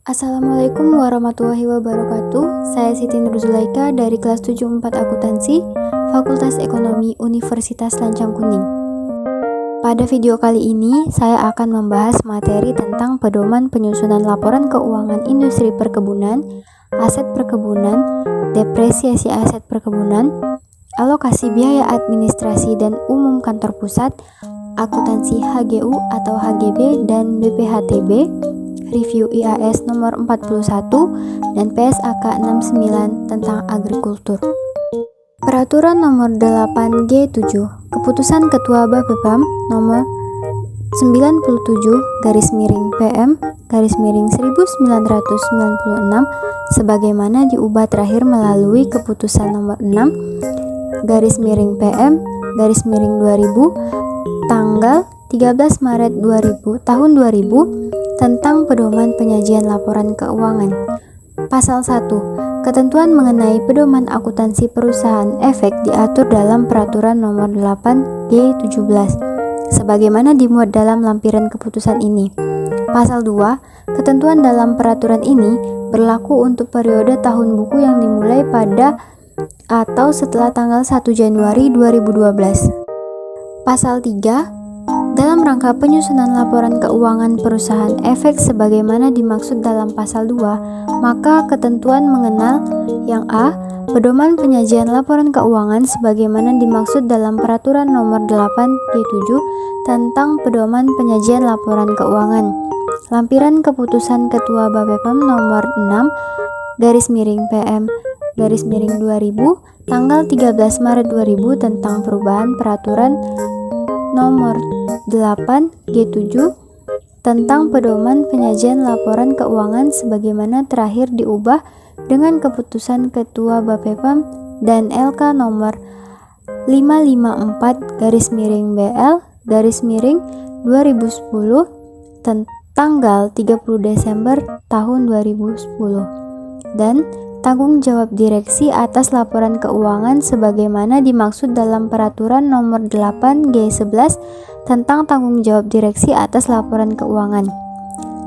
Assalamualaikum warahmatullahi wabarakatuh. Saya Siti Nurzulaika dari kelas 74 Akuntansi, Fakultas Ekonomi Universitas Lancang Kuning. Pada video kali ini, saya akan membahas materi tentang pedoman penyusunan laporan keuangan industri perkebunan, aset perkebunan, depresiasi aset perkebunan, alokasi biaya administrasi dan umum kantor pusat, akuntansi HGU atau HGB dan BPHTB, Review IAS nomor 41 dan PSAK 69 tentang agrikultur. Peraturan nomor 8G7, Keputusan Ketua Bapepam nomor 97-PM-1996 sebagaimana diubah terakhir melalui Keputusan nomor 6-PM-2000 tanggal 13 Maret 2000 tentang pedoman penyajian laporan keuangan. Pasal 1. Ketentuan mengenai pedoman akuntansi perusahaan efek diatur dalam Peraturan Nomor 8G17 sebagaimana dimuat dalam lampiran keputusan ini. Pasal 2. Ketentuan dalam peraturan ini berlaku untuk periode tahun buku yang dimulai pada atau setelah tanggal 1 Januari 2012. Pasal 3. Dalam rangka penyusunan laporan keuangan perusahaan efek sebagaimana dimaksud dalam pasal 2, maka ketentuan mengenal yang A. Pedoman penyajian laporan keuangan sebagaimana dimaksud dalam Peraturan Nomor 8G7 tentang pedoman penyajian laporan keuangan. Lampiran Keputusan Ketua Bapepam Nomor 6-PM-2000 tanggal 13 Maret 2000 tentang perubahan Peraturan Nomor 8G7 tentang pedoman penyajian laporan keuangan sebagaimana terakhir diubah dengan Keputusan Ketua Bapepam dan LK nomor 554-BL-2010 tanggal 30 Desember tahun 2010 dan tanggung jawab direksi atas laporan keuangan sebagaimana dimaksud dalam Peraturan Nomor 8G11 tentang tanggung jawab direksi atas laporan keuangan.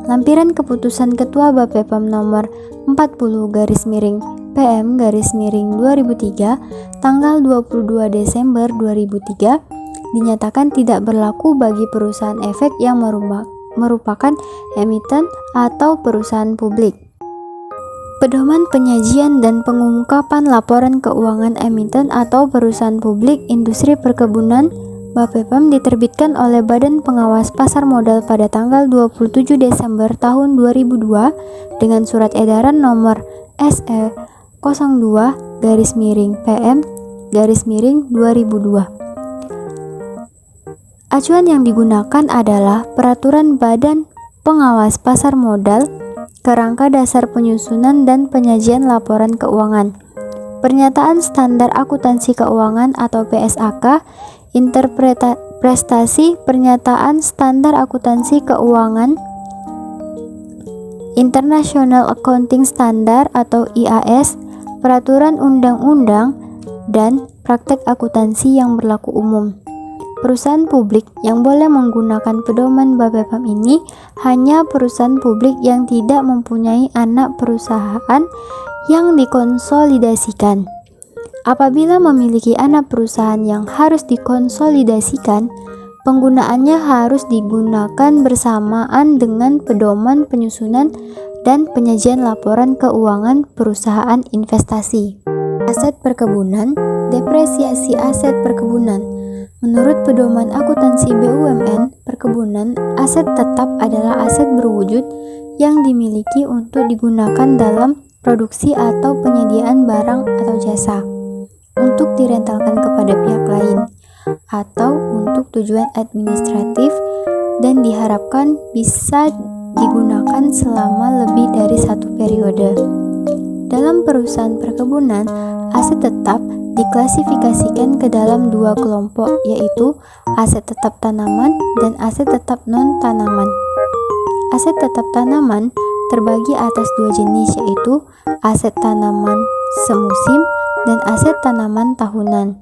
Lampiran Keputusan Ketua Bapepam Nomor 40-PM-2003 tanggal 22 Desember 2003 dinyatakan tidak berlaku bagi perusahaan efek yang merupakan emiten atau perusahaan publik. Pedoman penyajian dan pengungkapan laporan keuangan emiten atau perusahaan publik industri perkebunan Bapepam diterbitkan oleh Badan Pengawas Pasar Modal pada tanggal 27 Desember tahun 2002 dengan surat edaran nomor SE 02-PM-2002. Acuan yang digunakan adalah Peraturan Badan Pengawas Pasar Modal Kerangka Dasar Penyusunan dan Penyajian Laporan Keuangan, Pernyataan Standar Akuntansi Keuangan atau PSAK, Interpretasi Pernyataan Standar Akuntansi Keuangan, International Accounting Standard atau IAS, Peraturan Undang-Undang, dan praktek akuntansi yang berlaku umum. Perusahaan publik yang boleh menggunakan pedoman Bapepam ini hanya perusahaan publik yang tidak mempunyai anak perusahaan yang dikonsolidasikan. Apabila memiliki anak perusahaan yang harus dikonsolidasikan, penggunaannya harus digunakan bersamaan dengan pedoman penyusunan dan penyajian laporan keuangan perusahaan investasi. Aset perkebunan, depresiasi aset perkebunan. Menurut pedoman akuntansi BUMN perkebunan, aset tetap adalah aset berwujud yang dimiliki untuk digunakan dalam produksi atau penyediaan barang atau jasa, untuk direntalkan kepada pihak lain, atau untuk tujuan administratif dan diharapkan bisa digunakan selama lebih dari satu periode. Dalam perusahaan perkebunan, aset tetap diklasifikasikan ke dalam dua kelompok, yaitu aset tetap tanaman dan aset tetap non-tanaman. Aset tetap tanaman terbagi atas dua jenis, yaitu aset tanaman semusim dan aset tanaman tahunan.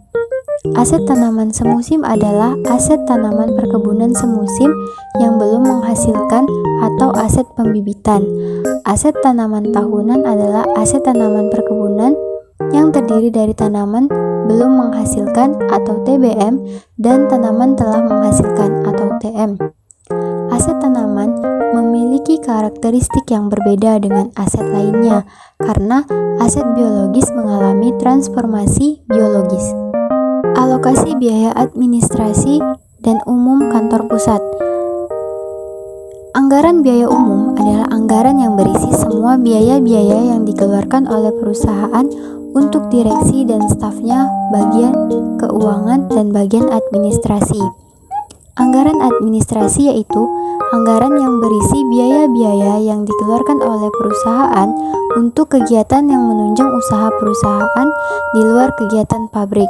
Aset tanaman semusim adalah aset tanaman perkebunan semusim yang belum menghasilkan atau aset pembibitan. Aset tanaman tahunan adalah aset tanaman perkebunan yang terdiri dari tanaman belum menghasilkan atau TBM dan tanaman telah menghasilkan atau TM. Aset tanaman memiliki karakteristik yang berbeda dengan aset lainnya karena aset biologis mengalami transformasi biologis. Alokasi biaya administrasi dan umum kantor pusat. Anggaran biaya umum adalah anggaran yang berisi semua biaya-biaya yang dikeluarkan oleh perusahaan untuk direksi dan stafnya, bagian keuangan, dan bagian administrasi. Anggaran administrasi yaitu anggaran yang berisi biaya-biaya yang dikeluarkan oleh perusahaan untuk kegiatan yang menunjang usaha perusahaan di luar kegiatan pabrik.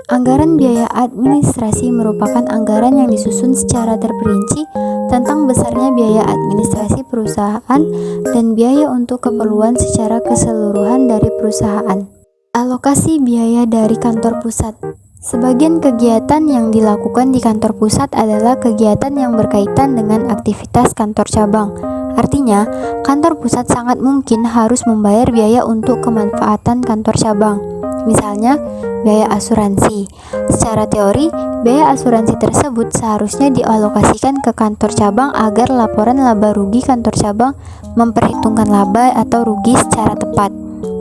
Anggaran biaya administrasi merupakan anggaran yang disusun secara terperinci tentang besarnya biaya administrasi perusahaan dan biaya untuk keperluan secara keseluruhan dari perusahaan. Alokasi biaya dari kantor pusat. Sebagian kegiatan yang dilakukan di kantor pusat adalah kegiatan yang berkaitan dengan aktivitas kantor cabang. Artinya, kantor pusat sangat mungkin harus membayar biaya untuk kemanfaatan kantor cabang. Misalnya, biaya asuransi. Secara teori, biaya asuransi tersebut seharusnya dialokasikan ke kantor cabang agar laporan laba rugi kantor cabang memperhitungkan laba atau rugi secara tepat.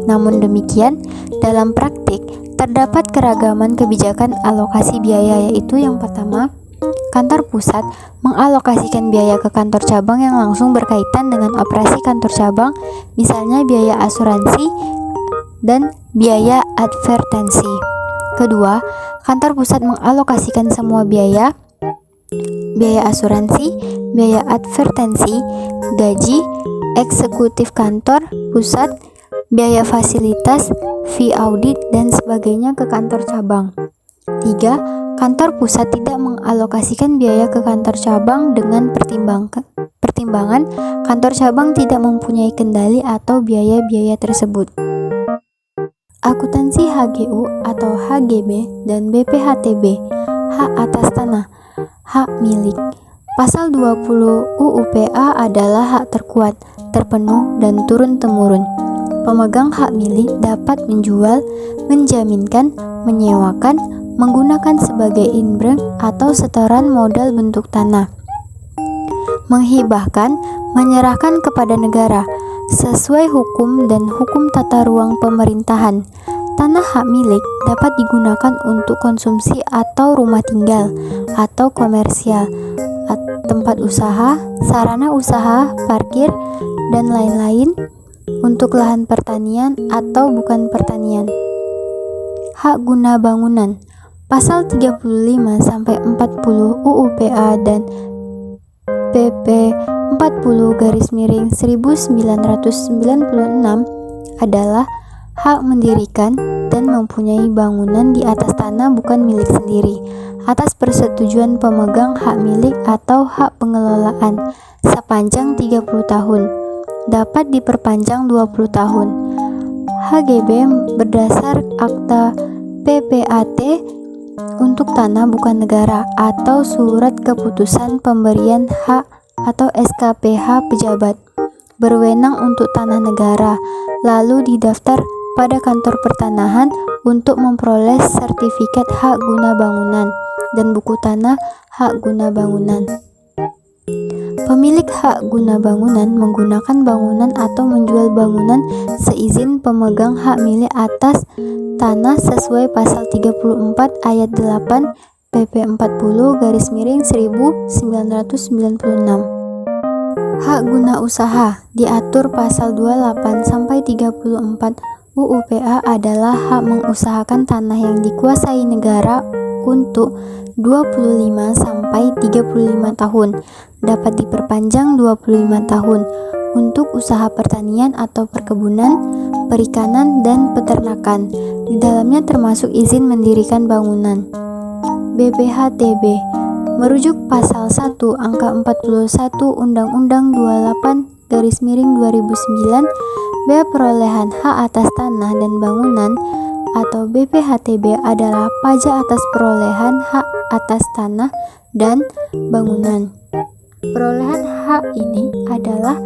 Namun demikian, dalam praktik, terdapat keragaman kebijakan alokasi biaya, yaitu yang pertama, kantor pusat mengalokasikan biaya ke kantor cabang yang langsung berkaitan dengan operasi kantor cabang, misalnya biaya asuransi dan biaya advertensi. Kedua, kantor pusat mengalokasikan semua biaya asuransi, biaya advertensi, gaji, eksekutif kantor pusat, biaya fasilitas, fee audit, dan sebagainya ke kantor cabang. 3. Kantor pusat tidak mengalokasikan biaya ke kantor cabang dengan pertimbangan kantor cabang tidak mempunyai kendali atau biaya-biaya tersebut. Akuntansi HGU atau HGB dan BPHTB, hak atas tanah, hak milik. Pasal 20 UUPA adalah hak terkuat, terpenuh, dan turun-temurun. Pemegang hak milik dapat menjual, menjaminkan, menyewakan, menggunakan sebagai inbreng atau setoran modal bentuk tanah, menghibahkan, menyerahkan kepada negara, sesuai hukum dan hukum tata ruang pemerintahan. Tanah hak milik dapat digunakan untuk konsumsi atau rumah tinggal, atau komersial, tempat usaha, sarana usaha, parkir, dan lain-lain, untuk lahan pertanian atau bukan pertanian. Hak guna bangunan. Pasal 35-40 UUPA dan PP 40-1996 adalah hak mendirikan dan mempunyai bangunan di atas tanah bukan milik sendiri, atas persetujuan pemegang hak milik atau hak pengelolaan sepanjang 30 tahun, dapat diperpanjang 20 tahun. HGB berdasar Akta PPAT untuk tanah bukan negara atau surat keputusan pemberian hak atau SKPH pejabat berwenang untuk tanah negara, lalu didaftar pada kantor pertanahan untuk memperoleh sertifikat hak guna bangunan dan buku tanah hak guna bangunan. Pemilik hak guna bangunan menggunakan bangunan atau menjual bangunan seizin pemegang hak milik atas tanah sesuai pasal 34 ayat 8 PP 40-1996. Hak guna usaha diatur pasal 28-34 UUPA adalah hak mengusahakan tanah yang dikuasai negara untuk 25-35 tahun, dapat diperpanjang 25 tahun untuk usaha pertanian atau perkebunan, perikanan, dan peternakan. Di dalamnya termasuk izin mendirikan bangunan. BPHTB merujuk pasal 1 angka 41 Undang-Undang 28/2009 bea perolehan hak atas tanah dan bangunan atau BPHTB adalah pajak atas perolehan hak atas tanah dan bangunan. Perolehan hak ini adalah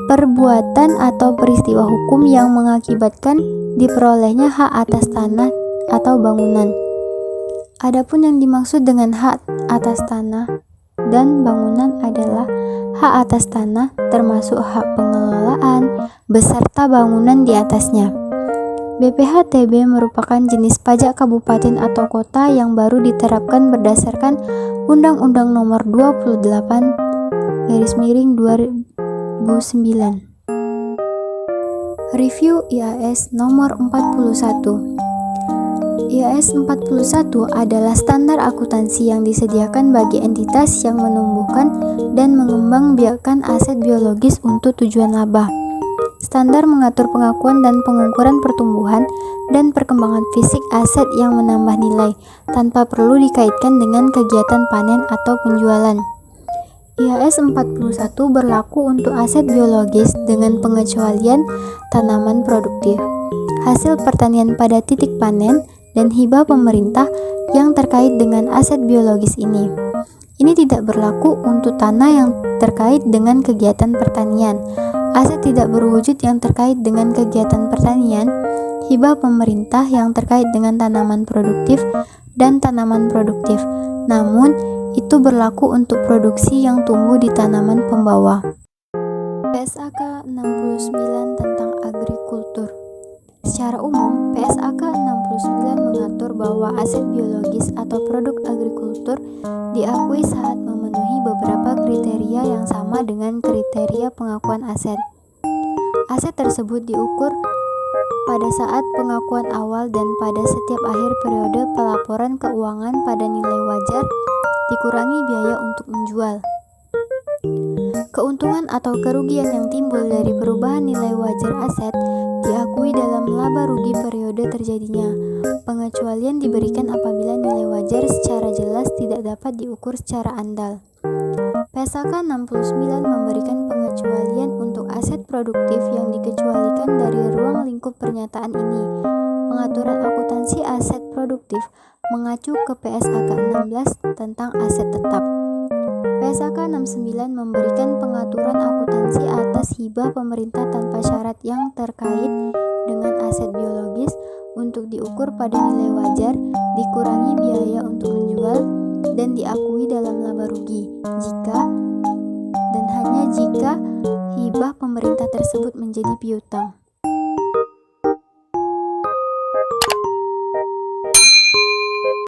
perbuatan atau peristiwa hukum yang mengakibatkan diperolehnya hak atas tanah atau bangunan. Adapun yang dimaksud dengan hak atas tanah dan bangunan adalah hak atas tanah termasuk hak pengelolaan beserta bangunan di atasnya. BPHTB merupakan jenis pajak kabupaten atau kota yang baru diterapkan berdasarkan Undang-Undang Nomor 28/2009. Review IAS Nomor 41. IAS 41 adalah standar akuntansi yang disediakan bagi entitas yang menumbuhkan dan mengembangbiakkan aset biologis untuk tujuan laba. Standar mengatur pengakuan dan pengukuran pertumbuhan dan perkembangan fisik aset yang menambah nilai tanpa perlu dikaitkan dengan kegiatan panen atau penjualan. IAS 41 berlaku untuk aset biologis dengan pengecualian tanaman produktif, hasil pertanian pada titik panen, dan hibah pemerintah yang terkait dengan aset biologis ini. Ini tidak berlaku untuk tanah yang terkait dengan kegiatan pertanian, aset tidak berwujud yang terkait dengan kegiatan pertanian, hibah pemerintah yang terkait dengan tanaman produktif dan tanaman produktif. Namun, itu berlaku untuk produksi yang tumbuh di tanaman pembawa. PSAK 69 tentang agrikultur. Secara umum, PSAK 69 mengatur bahwa aset biologis atau produk agrikultur diakui saat memenuhi beberapa kriteria yang sama dengan kriteria pengakuan aset. Aset tersebut diukur pada saat pengakuan awal dan pada setiap akhir periode pelaporan keuangan pada nilai wajar dikurangi biaya untuk menjual. Keuntungan atau kerugian yang timbul dari perubahan nilai wajar aset diakui dalam laba rugi periode terjadinya. Pengecualian diberikan apabila nilai wajar secara jelas tidak dapat diukur secara andal. PSAK 69 memberikan pengecualian untuk aset produktif yang dikecualikan dari ruang lingkup pernyataan ini. Pengaturan akuntansi aset produktif mengacu ke PSAK 16 tentang aset tetap. PSAK 69 memberikan pengaturan akuntansi atas hibah pemerintah tanpa syarat yang terkait dengan aset biologis untuk diukur pada nilai wajar, dikurangi biaya untuk menjual, dan diakui dalam laba rugi jika dan hanya jika hibah pemerintah tersebut menjadi piutang.